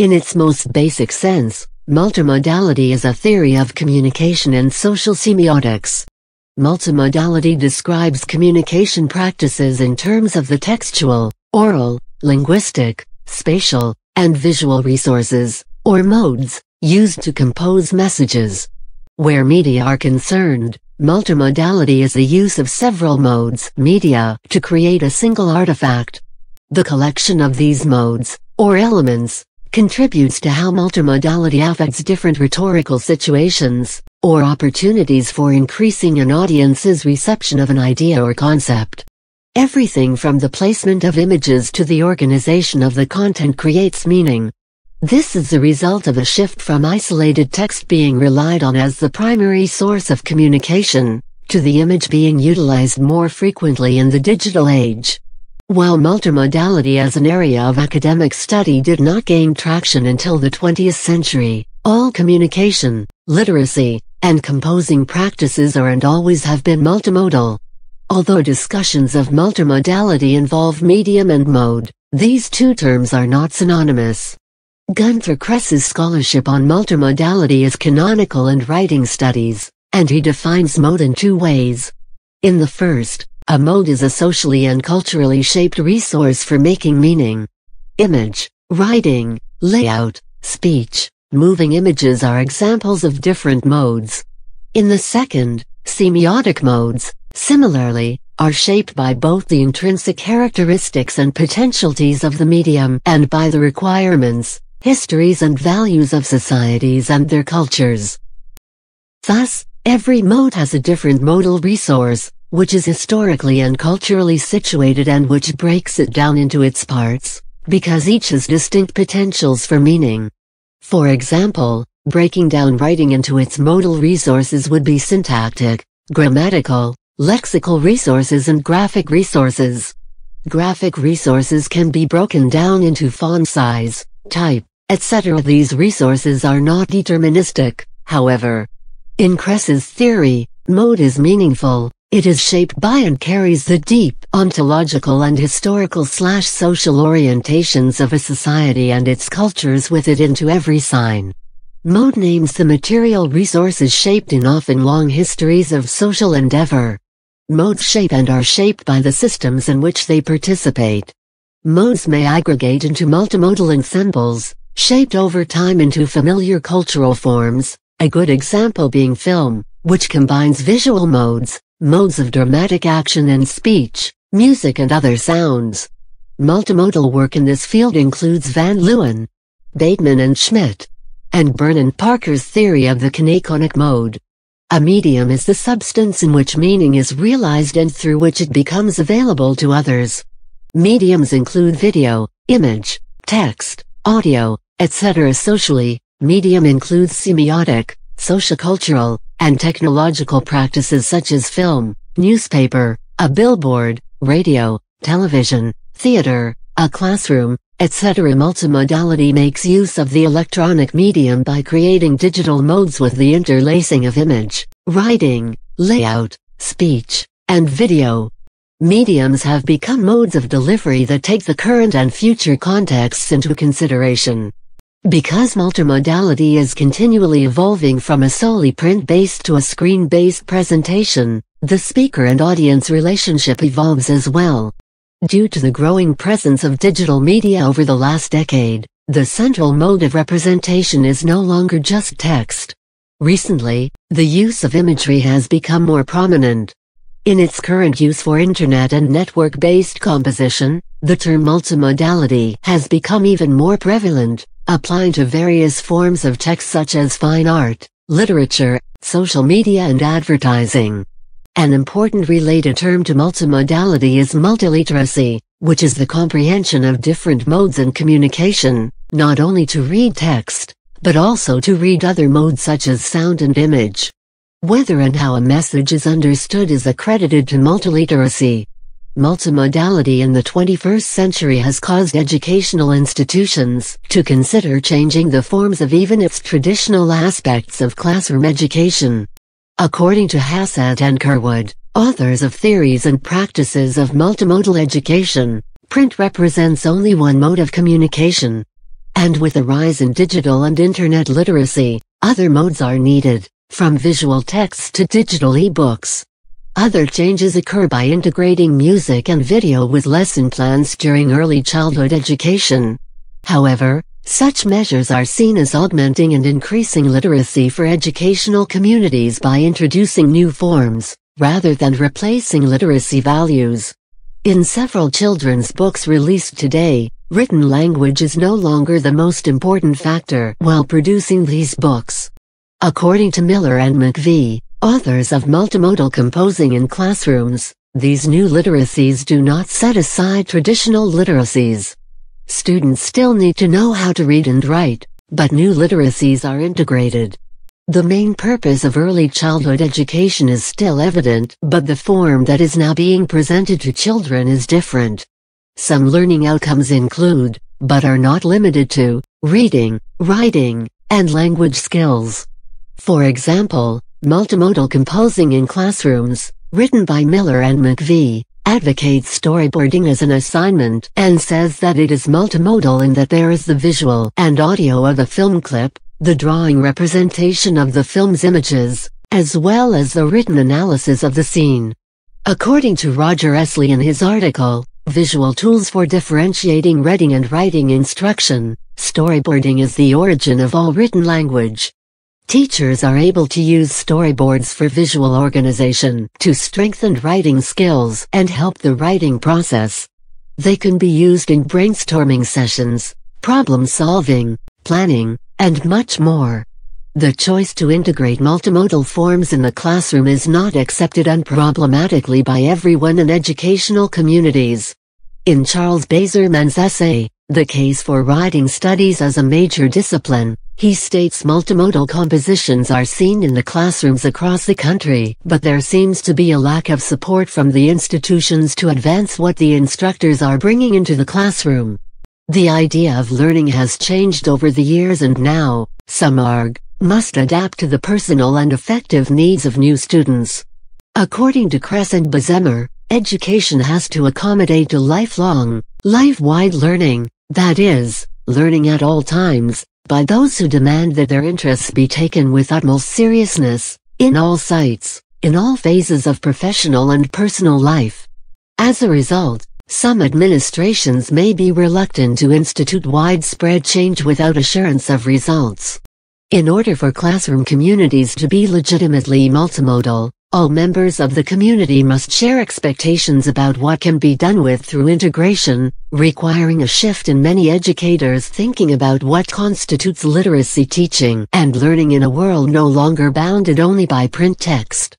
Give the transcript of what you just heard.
In its most basic sense, multimodality is a theory of communication and social semiotics. Multimodality describes communication practices in terms of the textual, oral, linguistic, spatial, and visual resources, or modes, used to compose messages. Where media are concerned, multimodality is the use of several modes, media, to create a single artifact. The collection of these modes, or elements, contributes to how multimodality affects different rhetorical situations, or opportunities for increasing an audience's reception of an idea or concept. Everything from the placement of images to the organization of the content creates meaning. This is the result of a shift from isolated text being relied on as the primary source of communication, to the image being utilized more frequently in the digital age. While multimodality as an area of academic study did not gain traction until the 20th century, all communication, literacy, and composing practices are and always have been multimodal. Although discussions of multimodality involve medium and mode, these two terms are not synonymous. Gunther Kress's scholarship on multimodality is canonical and writing studies, and he defines mode in two ways. In the first, a mode is a socially and culturally shaped resource for making meaning. Image, writing, layout, speech, moving images are examples of different modes. In the second, semiotic modes, similarly, are shaped by both the intrinsic characteristics and potentialities of the medium and by the requirements, histories and values of societies and their cultures. Thus, every mode has a different modal resource, which is historically and culturally situated and which breaks it down into its parts, because each has distinct potentials for meaning. For example, breaking down writing into its modal resources would be syntactic, grammatical, lexical resources and graphic resources. Graphic resources can be broken down into font size, type, etc. These resources are not deterministic, however. In Kress's theory, mode is meaningful. It is shaped by and carries the deep ontological and historical/social orientations of a society and its cultures with it into every sign. Mode names the material resources shaped in often long histories of social endeavor. Modes shape and are shaped by the systems in which they participate. Modes may aggregate into multimodal ensembles, shaped over time into familiar cultural forms, a good example being film, which combines visual modes, modes of dramatic action and speech, music and other sounds. Multimodal work in this field includes Van Leeuwen, Bateman and Schmidt, and Byrne and Parker's theory of the kineconic mode. A medium is the substance in which meaning is realized and through which it becomes available to others. Mediums include video, image, text, audio, etc. Socially, medium includes semiotic, sociocultural, and technological practices such as film, newspaper, a billboard, radio, television, theater, a classroom, etc. Multimodality makes use of the electronic medium by creating digital modes with the interlacing of image, writing, layout, speech, and video. Mediums have become modes of delivery that take the current and future contexts into consideration. Because multimodality is continually evolving from a solely print-based to a screen-based presentation, the speaker and audience relationship evolves as well. Due to the growing presence of digital media over the last decade, the central mode of representation is no longer just text. Recently, the use of imagery has become more prominent. In its current use for internet and network-based composition, the term multimodality has become even more prevalent, applying to various forms of text such as fine art, literature, social media and advertising. An important related term to multimodality is multiliteracy, which is the comprehension of different modes in communication, not only to read text, but also to read other modes such as sound and image. Whether and how a message is understood is accredited to multiliteracy. Multimodality in the 21st century has caused educational institutions to consider changing the forms of even its traditional aspects of classroom education. According to Hassett and Kerwood, authors of Theories and Practices of Multimodal Education, print represents only one mode of communication. And with the rise in digital and internet literacy, other modes are needed, from visual texts to digital e-books. Other changes occur by integrating music and video with lesson plans during early childhood education. However, such measures are seen as augmenting and increasing literacy for educational communities by introducing new forms, rather than replacing literacy values. In several children's books released today, written language is no longer the most important factor while producing these books. According to Miller and McVie, authors of Multimodal Composing in Classrooms, these new literacies do not set aside traditional literacies. Students still need to know how to read and write, but new literacies are integrated. The main purpose of early childhood education is still evident, but the form that is now being presented to children is different. Some learning outcomes include, but are not limited to, reading, writing, and language skills. For example, Multimodal Composing in Classrooms, written by Miller and McVie, advocates storyboarding as an assignment and says that it is multimodal in that there is the visual and audio of the film clip, the drawing representation of the film's images, as well as the written analysis of the scene. According to Roger Esley in his article, Visual Tools for Differentiating Reading and Writing Instruction, storyboarding is the origin of all written language. Teachers are able to use storyboards for visual organization to strengthen writing skills and help the writing process. They can be used in brainstorming sessions, problem solving, planning, and much more. The choice to integrate multimodal forms in the classroom is not accepted unproblematically by everyone in educational communities. In Charles Bazerman's essay, The Case for Writing Studies as a Major Discipline, he states multimodal compositions are seen in the classrooms across the country, but there seems to be a lack of support from the institutions to advance what the instructors are bringing into the classroom. The idea of learning has changed over the years and now, some argue, must adapt to the personal and effective needs of new students. According to Kress and Bazemer, education has to accommodate to lifelong, life-wide learning, that is, learning at all times, by those who demand that their interests be taken with utmost seriousness, in all sites, in all phases of professional and personal life. As a result, some administrations may be reluctant to institute widespread change without assurance of results. In order for classroom communities to be legitimately multimodal, all members of the community must share expectations about what can be done with through integration, requiring a shift in many educators' thinking about what constitutes literacy teaching and learning in a world no longer bounded only by print text.